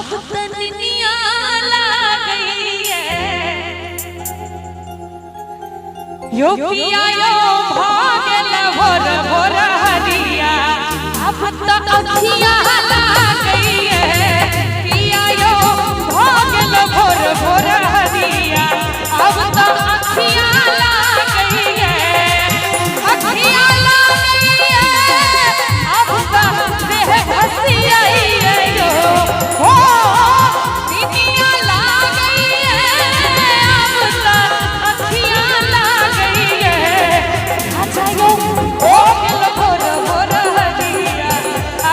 अब तनिया गई है यो पिया यो भागल भोर भोर हरिया अब तो अखिया गई है पिया यो भागल भोर भोर हरिया अब तो अखिया गई है अखिया गई है अब तो देह हसी आई है यो हो दुनिया ला गई है अब तो अखिया गई है अच्छा यो भागल भोर भोर हरिया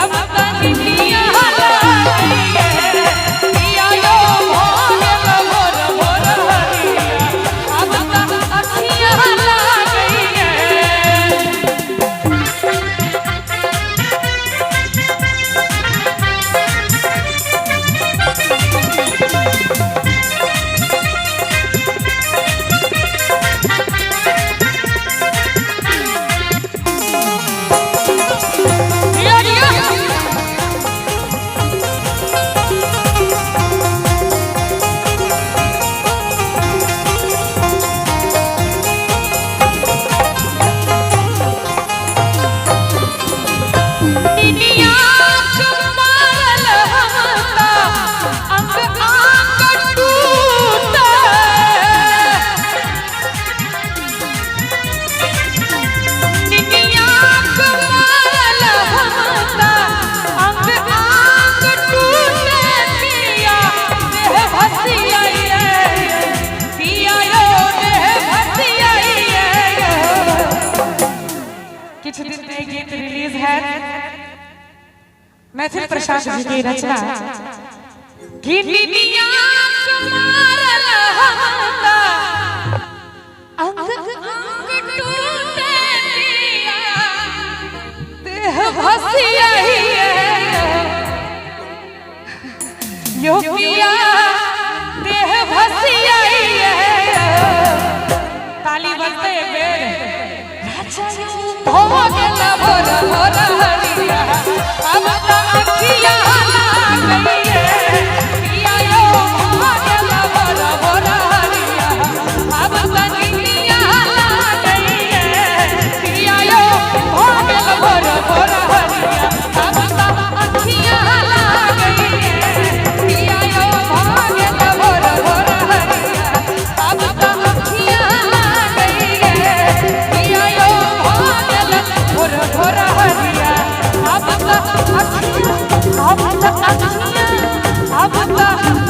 अब तो दुनिया ला गई है पिया यो भागल भोर भोर हरिया अब तो अखिया ला गई है गीत रिलीज है मैथिल प्रसाद जी की रचना गिनिया मारल हमता अंग अंग टूटे पिया देह भसी आई है यो पिया देह भसी आई है ताली बजते बेर राजा भागल भोर भोर हरिया अब तो अखिया ला गई है पिया यो भागल भोर भोर हरिया अब तो दुनिया ला गई है पिया यो भागल भोर भोर हरिया अब तो अखिया ला गई है पिया यो भागल भोर भोर हरिया अब तो अखिया ला गई है पिया यो भागल भोर भोर हरिया अब तो अखिया अब तो